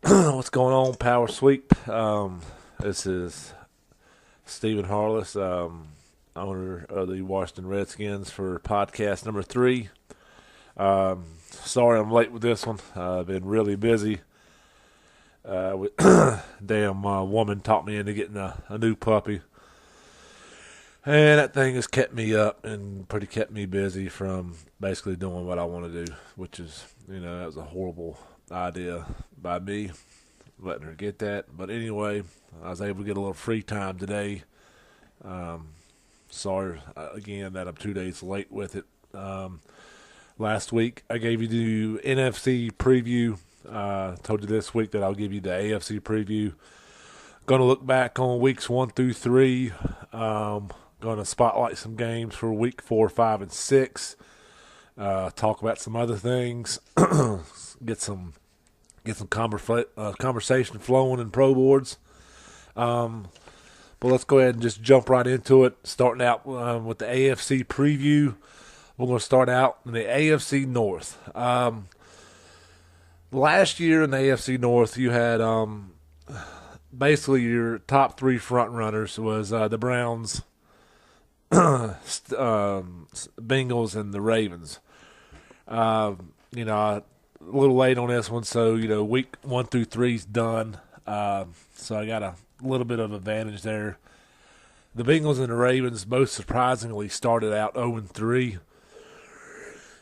What's going on, Power Sweep? This is Stephen Harless, owner of the Washington Redskins for podcast number 3. Sorry I'm late with this one. I've been really busy. Damn woman talked me into getting a new puppy. And that thing has kept me up and pretty kept me busy from basically doing what I want to do, which is, that was a horrible idea by me, letting her get that. But anyway, I was able to get a little free time today. Sorry, again, that I'm 2 days late with it. Last week, I gave you the NFC preview. Told you this week that I'll give you the AFC preview. Going to look back on weeks 1 through 3. Going to spotlight some games for week 4, 5, and 6. Talk about some other things. get some conversation flowing in pro boards. But let's go ahead and just jump right into it. Starting out with the AFC preview. We're going to start out in the AFC North. Last year in the AFC North, you had basically your top 3 front runners was the Browns, Bengals, and the Ravens. A little late on this one, so week 1 through 3 is done. So I got a little bit of advantage there. The Bengals and the Ravens both surprisingly started out 0-3.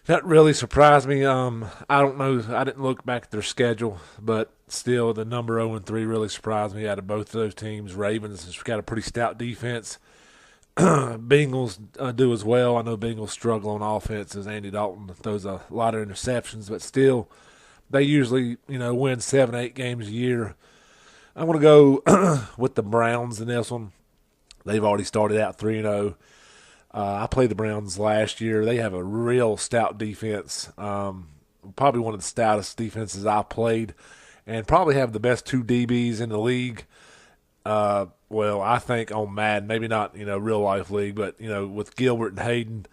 That really surprised me. I don't know. I didn't look back at their schedule, but still, the number 0-3 really surprised me out of both of those teams. Ravens has got a pretty stout defense. Bengals do as well. I know Bengals struggle on offense as Andy Dalton throws a lot of interceptions, but still, they usually win 7-8 games a year. I'm going to go with the Browns in this one. They've already started out 3-0. I played the Browns last year. They have a real stout defense, probably one of the stoutest defenses I played, and probably have the best 2 DBs in the league. Well, I think on Madden, maybe not, real life league, but, with Gilbert and Hayden,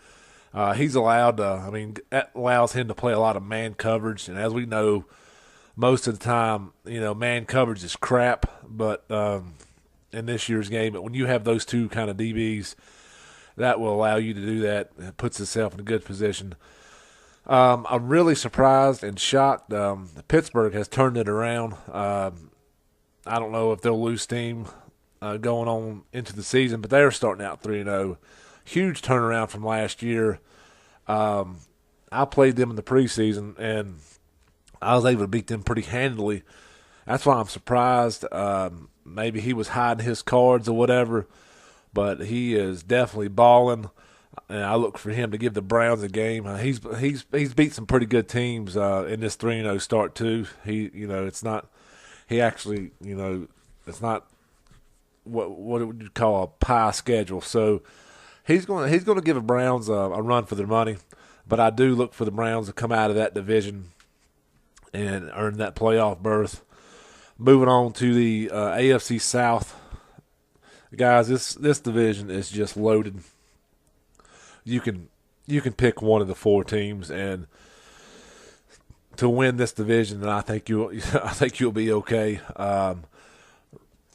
he's allowed to, that allows him to play a lot of man coverage. And as we know, most of the time, man coverage is crap, but in this year's game, but when you have those 2 kind of DBs, that will allow you to do that. It puts itself in a good position. I'm really surprised and shocked. Pittsburgh has turned it around. I don't know if they'll lose steam going on into the season, but they're starting out 3-0. Huge turnaround from last year. I played them in the preseason, and I was able to beat them pretty handily. That's why I'm surprised. Maybe he was hiding his cards or whatever, but he is definitely balling, and I look for him to give the Browns a game. He's beat some pretty good teams in this 3-0 start too. It's not. He actually, it's not what would you call a pie schedule. So he's going to give the Browns a run for their money. But I do look for the Browns to come out of that division and earn that playoff berth. Moving on to the AFC South. Guys, this division is just loaded. You can pick one of the 4 teams and to win this division, and I think you'll be okay.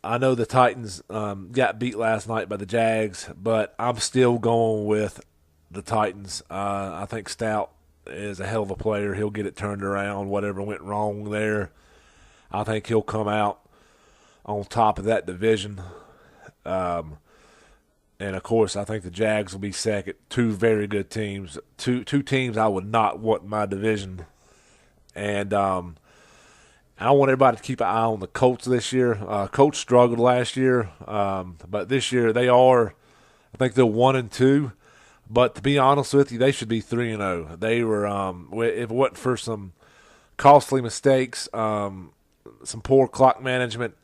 I know the Titans got beat last night by the Jags, but I'm still going with the Titans. I think Stout is a hell of a player. He'll get it turned around. Whatever went wrong there, I think he'll come out on top of that division. And of course, I think the Jags will be second. 2 very good teams. Two teams I would not want in my division. And I want everybody to keep an eye on the Colts this year. Colts struggled last year, but this year I think they're 1-2. But to be honest with you, they should be 3-0. They were, if it wasn't for some costly mistakes, some poor clock management,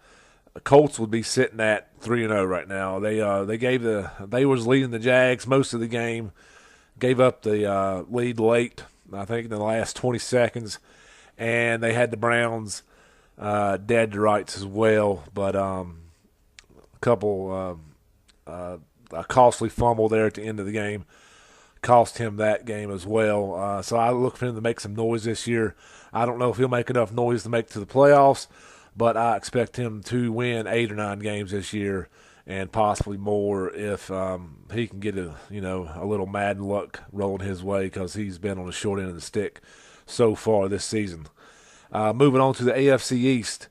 the Colts would be sitting at 3-0 right now. They was leading the Jags most of the game, gave up the lead late, I think in the last 20 seconds, and they had the Browns dead to rights as well. But a costly fumble there at the end of the game cost him that game as well. So I look for him to make some noise this year. I don't know if he'll make enough noise to make it to the playoffs, but I expect him to win 8 or 9 games this year, and possibly more if he can get a little Madden luck rolling his way, because he's been on the short end of the stick so far this season. Moving on to the AFC East,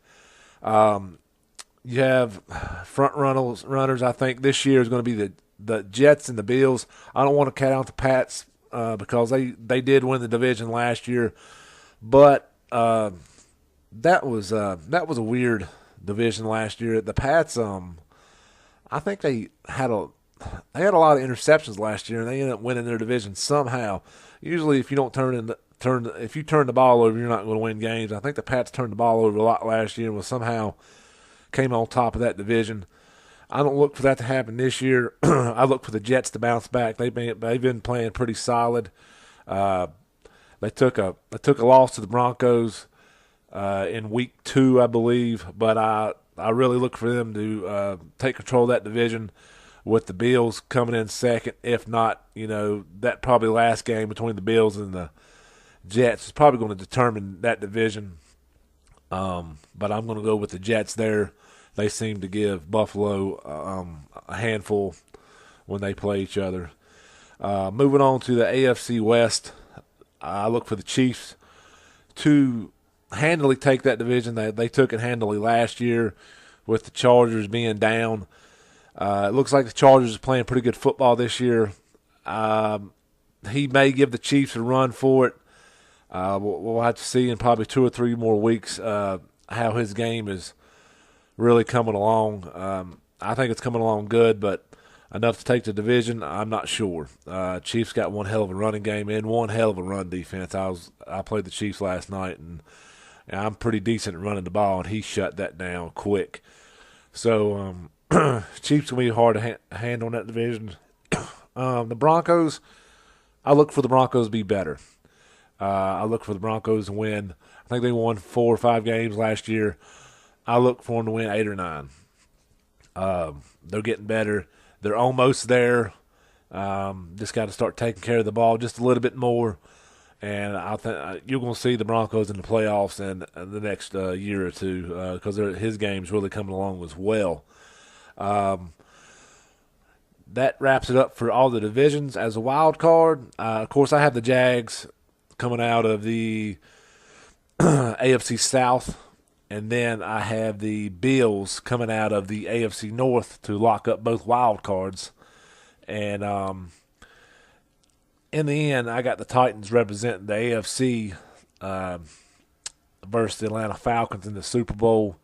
you have front runners. I think this year is going to be the Jets and the Bills. I don't want to count out the Pats because they did win the division last year, but that was a weird division last year. The Pats, I think they had a lot of interceptions last year, and they ended up winning their division somehow. Usually, if you don't if you turn the ball over, you're not going to win games. I think the Pats turned the ball over a lot last year and somehow came on top of that division. I don't look for that to happen this year. I look for the Jets to bounce back. They've been playing pretty solid. They took a loss to the Broncos in week 2, I believe, but I really look for them to take control of that division, with the Bills coming in second. If not, that probably last game between the Bills and the Jets is probably going to determine that division. But I'm going to go with the Jets there. They seem to give Buffalo a handful when they play each other. Moving on to the AFC West, I look for the Chiefs to handily take that division. They took it handily last year with the Chargers being down. It looks like the Chargers are playing pretty good football this year. He may give the Chiefs a run for it. We'll have to see in probably 2 or 3 more weeks how his game is really coming along. I think it's coming along good, but enough to take the division, I'm not sure. Chiefs got one hell of a running game and one hell of a run defense. I played the Chiefs last night, and I'm pretty decent at running the ball, and he shut that down quick. So Chiefs going to be hard to handle in that division. The Broncos, I look for the Broncos to be better. I look for the Broncos to win. I think they won 4 or 5 games last year. I look for them to win 8 or 9. They're getting better. They're almost there. Just got to start taking care of the ball just a little bit more. And I think you're going to see the Broncos in the playoffs in the next year or two, because his game's really coming along as well. That wraps it up for all the divisions. As a wild card, of course, I have the Jags coming out of the AFC South, and then I have the Bills coming out of the AFC North to lock up both wild cards. And in the end, I got the Titans representing the AFC versus the Atlanta Falcons in the Super Bowl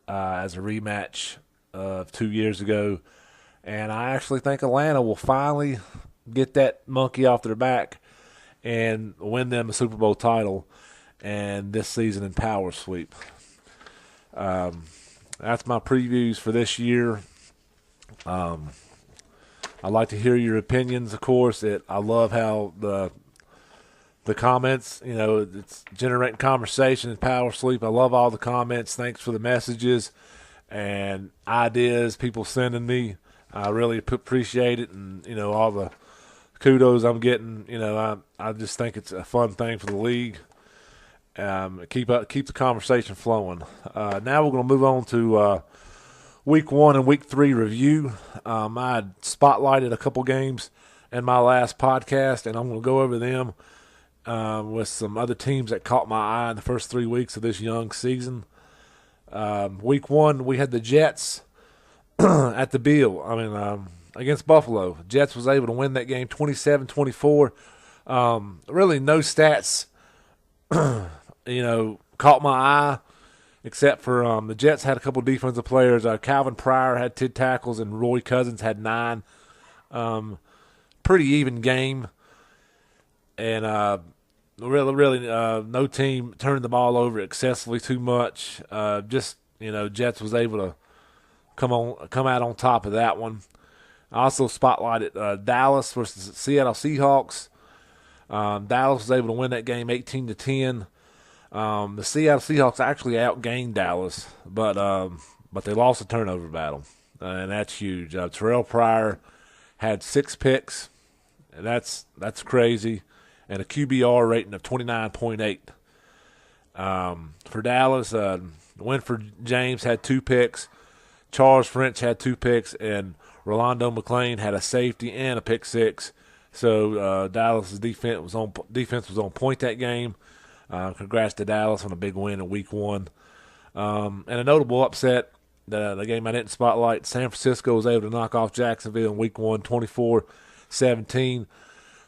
as a rematch of 2 years ago. And I actually think Atlanta will finally get that monkey off their back and win them a Super Bowl title, and this season in power sweep. That's my previews for this year. I'd like to hear your opinions, of course. I love how the comments, it's generating conversation in power sleep. I love all the comments. Thanks for the messages and ideas people sending me. I really appreciate it, and all the kudos I'm getting. I just think it's a fun thing for the league. Keep the conversation flowing. Now we're going to move on to Week 1 and Week 3 review. I spotlighted a couple games in my last podcast, and I'm going to go over them with some other teams that caught my eye in the first 3 weeks of this young season. Week 1, we had the Jets at the against Buffalo. Jets was able to win that game 27-24. Really no stats, caught my eye, except for the Jets had a couple defensive players. Calvin Pryor had 10 tackles and Roy Cousins had 9. Pretty even game. And really, no team turned the ball over excessively too much. Jets was able to come out on top of that one. I also spotlighted Dallas versus the Seattle Seahawks. Dallas was able to win that game 18-10. The Seattle Seahawks actually outgained Dallas, but they lost a turnover battle, and that's huge. Terrell Pryor had 6 picks, and that's crazy, and a QBR rating of 29.8. For Dallas, Winford James had 2 picks. Charles French had 2 picks, and Rolando McClain had a safety and a pick 6. So Dallas's defense was on point that game. Congrats to Dallas on a big win in Week 1. And a notable upset, the game I didn't spotlight, San Francisco was able to knock off Jacksonville in Week 1, 24-17.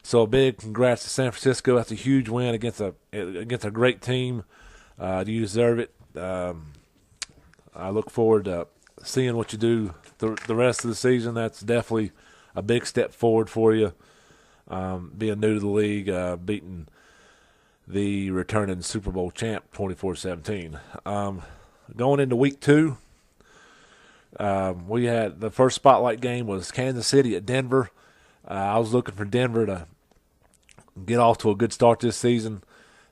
So a big congrats to San Francisco. That's a huge win against a great team. You deserve it. I look forward to seeing what you do the rest of the season. That's definitely a big step forward for you. Being new to the league, beating the returning Super Bowl champ 24-17. Going into Week 2, we had the first spotlight game was Kansas City at Denver. I was looking for Denver to get off to a good start this season,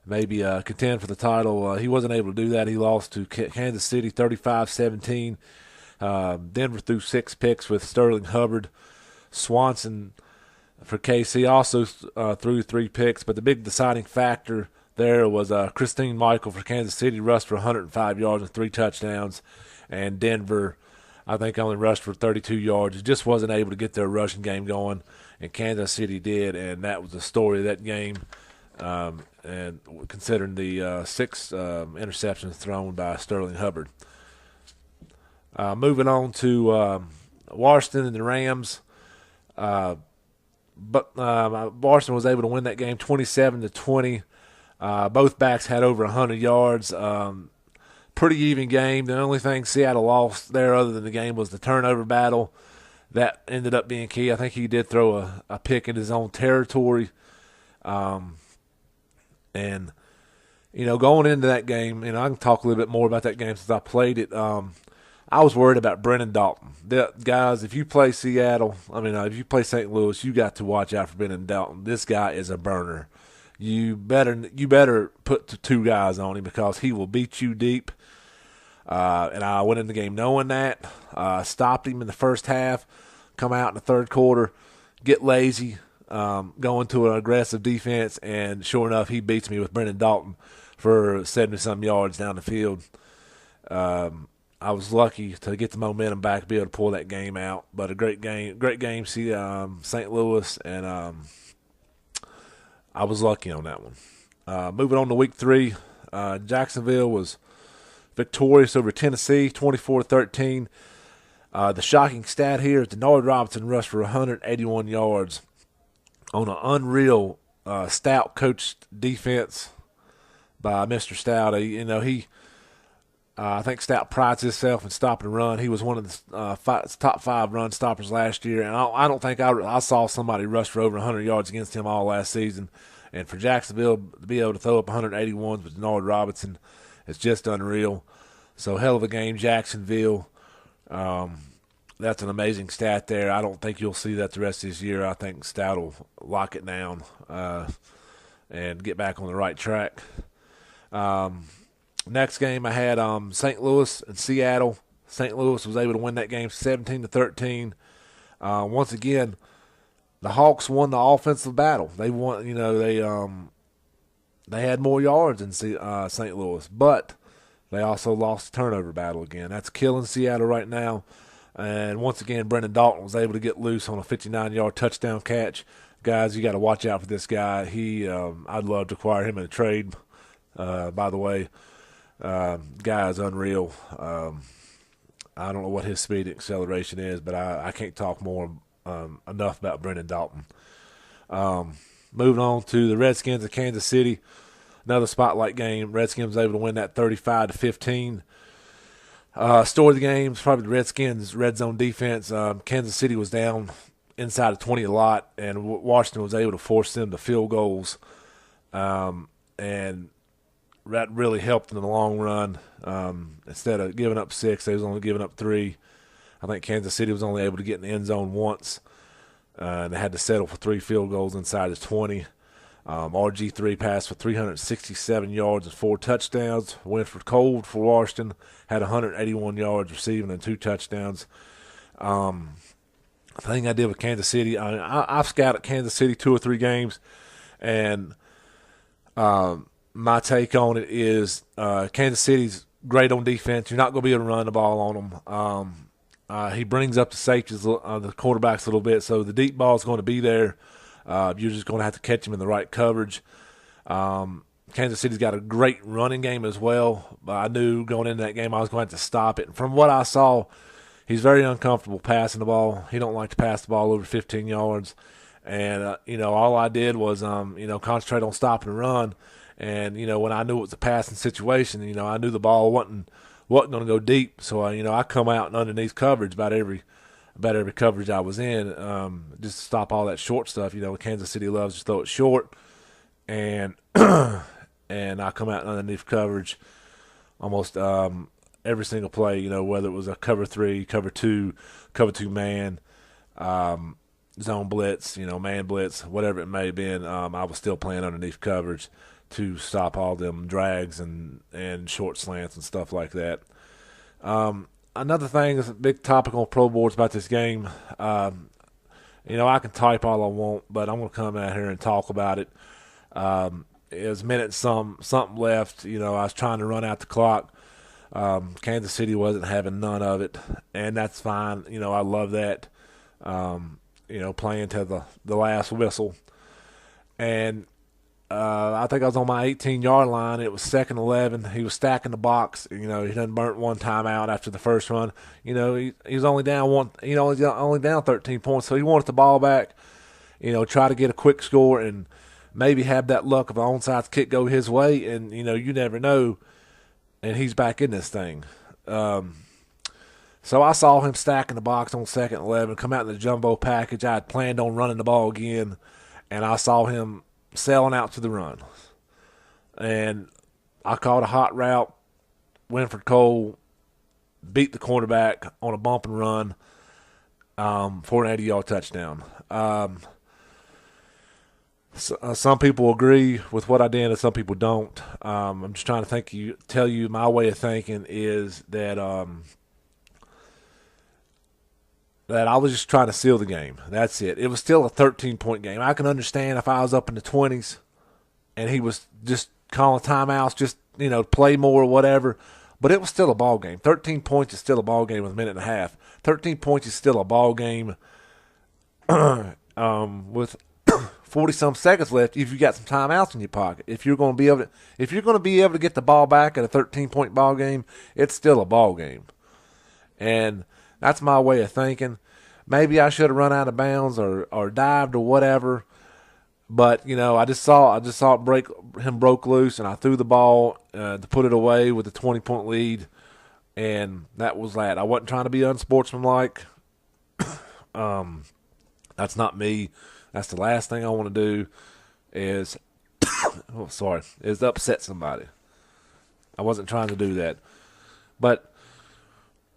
maybe contend for the title. He wasn't able to do that. He lost to Kansas City 35-17. Denver threw 6 picks with Sterling Hubbard. Swanson for KC also threw 3 picks, but the big deciding factor there was Christine Michael for Kansas City rushed for 105 yards and 3 touchdowns, and Denver, I think, only rushed for 32 yards. It just wasn't able to get their rushing game going, and Kansas City did, and that was the story of that game. And considering the 6 interceptions thrown by Sterling Hubbard. Moving on to Washington and the Rams. But Washington was able to win that game 27-20. Both backs had over 100 yards. Pretty even game. The only thing Seattle lost there other than the game was the turnover battle. That ended up being key. I think he did throw a pick in his own territory. And, going into that game, I can talk a little bit more about that game since I played it. I was worried about Brennan Dalton. Guys, if you play Seattle, if you play St. Louis, you got to watch out for Brennan Dalton. This guy is a burner. You better put 2 guys on him because he will beat you deep. And I went in the game knowing that. Stopped him in the first half, come out in the third quarter, get lazy, go into an aggressive defense, and sure enough, he beats me with Brennan Dalton for 70-some yards down the field. I was lucky to get the momentum back, be able to pull that game out. But a great game. See St. Louis, and I was lucky on that one. Moving on to Week 3, Jacksonville was victorious over Tennessee, 24-13. The shocking stat here is Denard Robinson rushed for 181 yards on an unreal stout coached defense by Mr. Stout. I think Stout prides himself in stop and run. He was one of the top 5 run stoppers last year, and I don't think I saw somebody rush for over 100 yards against him all last season. And for Jacksonville to be able to throw up 181 with Denard Robinson, it's just unreal. So hell of a game, Jacksonville. That's an amazing stat there. I don't think you'll see that the rest of this year. I think Stout will lock it down and get back on the right track. Next game I had St. Louis and Seattle. St. Louis was able to win that game 17-13. Once again, the Hawks won the offensive battle. They won. They had more yards in St. Louis, but they also lost the turnover battle again. That's killing Seattle right now. And once again, Brendan Dalton was able to get loose on a 59-yard touchdown catch. Guys, you got to watch out for this guy. I'd love to acquire him in a trade. By the way. Guy is unreal. I don't know what his speed and acceleration is, but I can't talk more enough about Brendan Dalton. Moving on to the Redskins of Kansas City, another spotlight game. Redskins able to win that 35-15. Story of the game is probably the Redskins' red zone defense. Kansas City was down inside of 20 a lot, and Washington was able to force them to field goals. And that really helped in the long run. Instead of giving up 6, they was only giving up 3. I think Kansas City was only able to get in the end zone once. And they had to settle for 3 field goals inside of 20. RG3 passed for 367 yards and 4 touchdowns. Winford Cold for Washington had 181 yards receiving and 2 touchdowns. The thing I did with Kansas City, I've scouted Kansas City 2 or 3 games, and my take on it is Kansas City's great on defense. You're not going to be able to run the ball on them. He brings up the safeties, the quarterbacks a little bit, so the deep ball is going to be there. You're just going to have to catch him in the right coverage. Kansas City's got a great running game as well. I knew going into that game I was going to have to stop it. And from what I saw, he's very uncomfortable passing the ball. He don't like to pass the ball over 15 yards. And, all I did was, concentrate on stopping the run. And, when I knew it was a passing situation, I knew the ball wasn't going to go deep. So, I come out and underneath coverage about every coverage I was in, just to stop all that short stuff. Kansas City loves to throw it short. And and I come out underneath coverage almost every single play, whether it was a cover 3, cover 2 man, zone blitz, man blitz, whatever it may have been, I was still playing underneath coverage to stop all them drags and short slants and stuff like that. Another thing is a big topic on Pro Boards about this game. I can type all I want, but I'm going to come out here and talk about it. It was minutes something left. I was trying to run out the clock. Kansas City wasn't having none of it, and that's fine. I love that. Playing to the last whistle. And I think I was on my 18-yard line. It was 2nd and 11. He was stacking the box. He done burnt one timeout after the first run. He was only down one. Only down 13 points, so he wanted the ball back. Try to get a quick score and maybe have that luck of an onside kick go his way, and you never know. And he's back in this thing. So I saw him stacking the box on 2nd and 11, come out in the jumbo package. I had planned on running the ball again, and I saw him selling out to the run. And I called a hot route. Winford Cole beat the cornerback on a bump and run for an 80-yard touchdown. Some people agree with what I did and some people don't. I'm just trying to tell you my way of thinking is that that I was just trying to seal the game. That's it. It was still a 13-point game. I can understand if I was up in the 20s and he was just calling timeouts, just, play more or whatever. But it was still a ball game. 13 points is still a ball game with a minute and a half. 13 points is still a ball game with 40-some seconds left if you got some timeouts in your pocket. If you're going to be able to get the ball back at a 13-point ball game, it's still a ball game. And that's my way of thinking. Maybe I should have run out of bounds or dived or whatever. But, I just saw it broke loose, and I threw the ball to put it away with a 20-point lead, and that was that. I wasn't trying to be unsportsmanlike. That's not me. That's the last thing I want to do is upset somebody. I wasn't trying to do that. But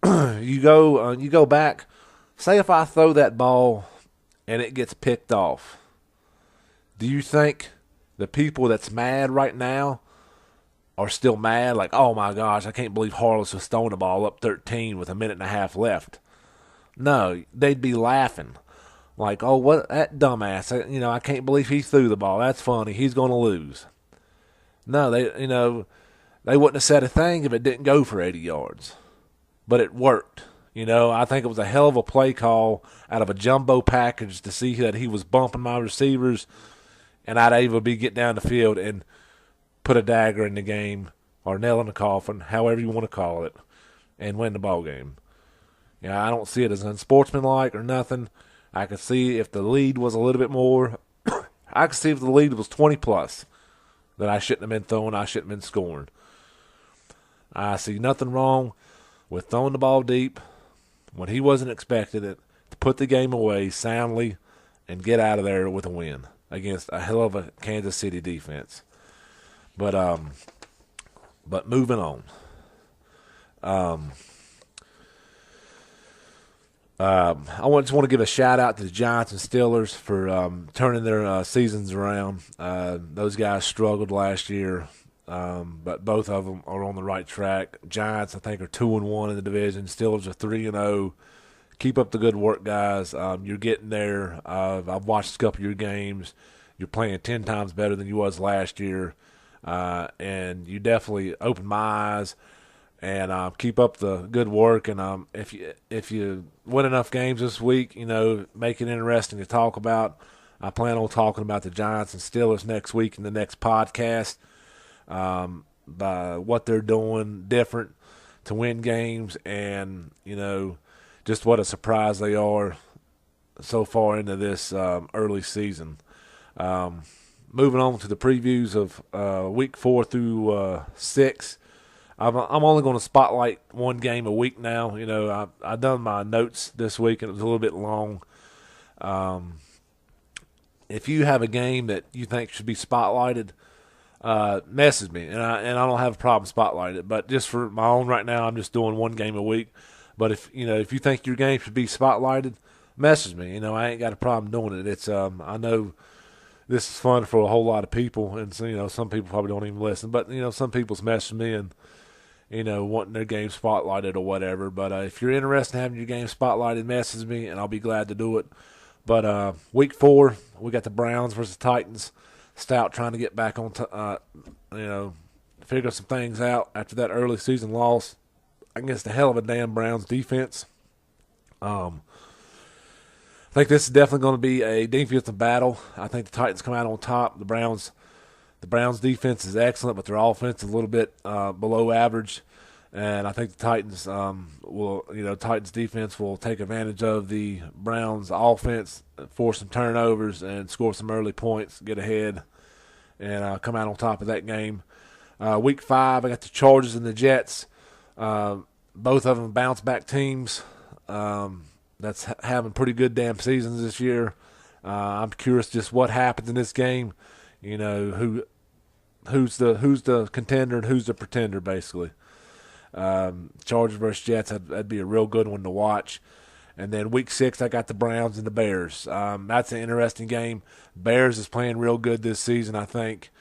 you go back. Say if I throw that ball and it gets picked off, do you think the people that's mad right now are still mad? Like, oh my gosh, I can't believe Harless was throwing the ball up 13 with a minute and a half left. No, they'd be laughing. Like, oh, what that dumbass! I can't believe he threw the ball. That's funny. He's going to lose. No, they wouldn't have said a thing if it didn't go for 80 yards, but it worked. I think it was a hell of a play call out of a jumbo package to see that he was bumping my receivers, and I'd able to get down the field and put a dagger in the game or nail in the coffin, however you want to call it, and win the ball game. I don't see it as unsportsmanlike or nothing. I could see if the lead was a little bit more. I could see if the lead was 20-plus that I shouldn't have been throwing. I shouldn't have been scoring. I see nothing wrong with throwing the ball deep when he wasn't expecting it to put the game away soundly and get out of there with a win against a hell of a Kansas City defense. But moving on. I just want to give a shout out to the Giants and Steelers for turning their seasons around. Those guys struggled last year, but both of them are on the right track. Giants, I think, are 2-1 in the division. Steelers are 3-0. Keep up the good work, guys. You're getting there. I've watched a couple of your games. You're playing 10 times better than you was last year. and you definitely opened my eyes. And keep up the good work. And if you win enough games this week, make it interesting to talk about. I plan on talking about the Giants and Steelers next week in the next podcast. By what they're doing different to win games, and just what a surprise they are so far into this early season. Moving on to the previews of week 4 through 6. I'm only going to spotlight one game a week now. I've done my notes this week, and it was a little bit long. If you have a game that you think should be spotlighted, message me, and I don't have a problem spotlighting it. But just for my own right now, I'm just doing one game a week. But if you think your game should be spotlighted, message me. I ain't got a problem doing it. It's I know this is fun for a whole lot of people, and so, some people probably don't even listen. But some people's messaging me and wanting their game spotlighted or whatever. But if you're interested in having your game spotlighted, message me, and I'll be glad to do it. But week 4, we got the Browns versus Titans. Stout trying to get back on, figure some things out after that early season loss against the hell of a damn Browns defense. I think this is definitely going to be a defensive battle. I think the Titans come out on top. The Browns defense is excellent, but their offense is a little bit below average. And I think the Titans Titans defense will take advantage of the Browns offense, force some turnovers, and score some early points, get ahead, and come out on top of that game. Week 5, I got the Chargers and the Jets. Both of them bounce back teams. That's having pretty good damn seasons this year. I'm curious just what happens in this game. Who's the contender and who's the pretender, basically. Chargers versus Jets, that'd be a real good one to watch. And then week 6, I got the Browns and the Bears. That's an interesting game. Bears is playing real good this season, I think.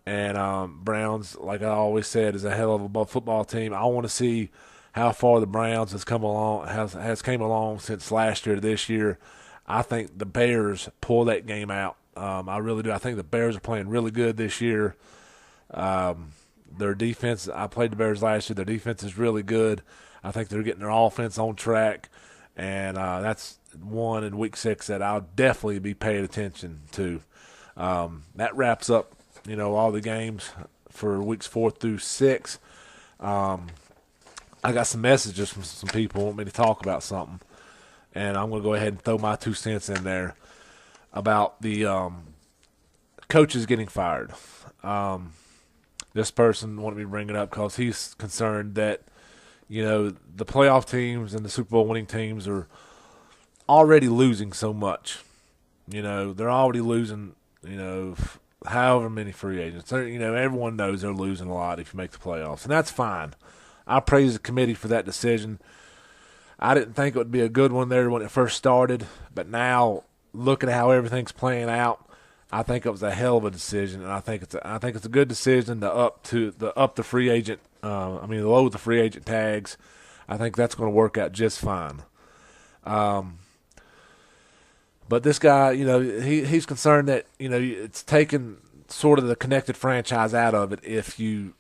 And Browns, like I always said, is a hell of a football team. I want to see how far the Browns has came along since last year to this year. I think the Bears pull that game out. I really do. I think the Bears are playing really good this year. Their defense, I played the Bears last year. Their defense is really good. I think they're getting their offense on track, and that's one in week 6 that I'll definitely be paying attention to. That wraps up, all the games for weeks 4 through 6. I got some messages from some people who want me to talk about something, and I'm going to go ahead and throw my 2 cents in there about the coaches getting fired. This person wanted me to bring it up because he's concerned that, the playoff teams and the Super Bowl winning teams are already losing so much. They're already losing, however many free agents. Everyone knows they're losing a lot if you make the playoffs, and that's fine. I praise the committee for that decision. I didn't think it would be a good one there when it first started, but now looking at how everything's playing out, I think it was a hell of a decision, and I think it's a good decision to lower the free agent tags. I think that's going to work out just fine. But this guy, he's concerned that it's taken sort of the connected franchise out of it if you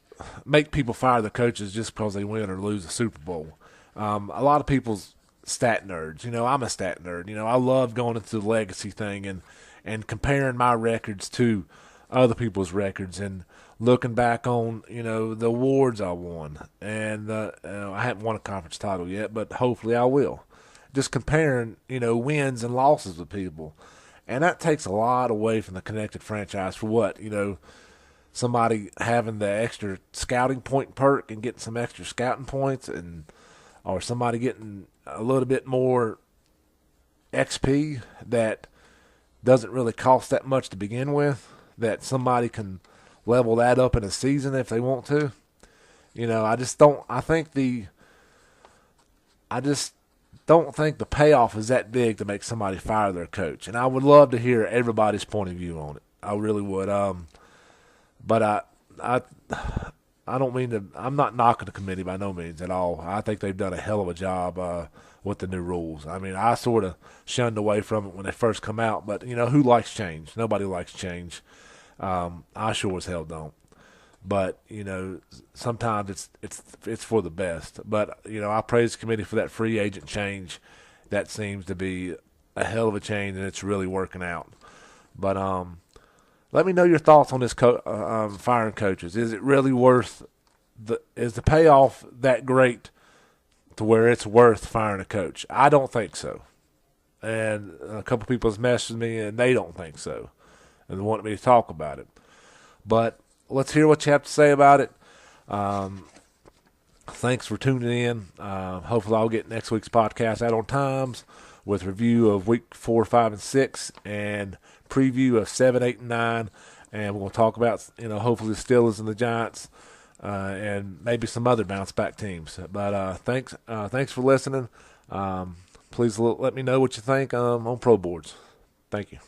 make people fire the coaches just because they win or lose the Super Bowl. A lot of people's stat nerds. I'm a stat nerd. I love going into the legacy thing and comparing my records to other people's records and looking back on, the awards I won. And I haven't won a conference title yet, but hopefully I will. Just comparing, wins and losses with people. And that takes a lot away from the connected franchise for what? Somebody having the extra scouting point perk and getting some extra scouting points, or somebody getting a little bit more XP that doesn't really cost that much to begin with, that somebody can level that up in a season if they want to. I just don't think the payoff is that big to make somebody fire their coach. And I would love to hear everybody's point of view on it. I really would. But I don't mean to. I'm not knocking the committee by no means at all. I think they've done a hell of a job with the new rules. I mean, I sort of shunned away from it when they first come out, but who likes change? Nobody likes change. I sure as hell don't. But sometimes it's for the best. But I praise the committee for that free agent change. That seems to be a hell of a change, and it's really working out. But let me know your thoughts on this firing coaches. Is it really worth is the payoff that great to where it's worth firing a coach? I don't think so. And a couple people have messaged me, and they don't think so, and they want me to talk about it. But let's hear what you have to say about it. Thanks for tuning in. Hopefully I'll get next week's podcast out on times with review of week 4, 5, and 6 and preview of 7, 8, and 9. And we're going to talk about, hopefully the Steelers and the Giants and maybe some other bounce-back teams. But thanks for listening. Please let me know what you think on Pro Boards. Thank you.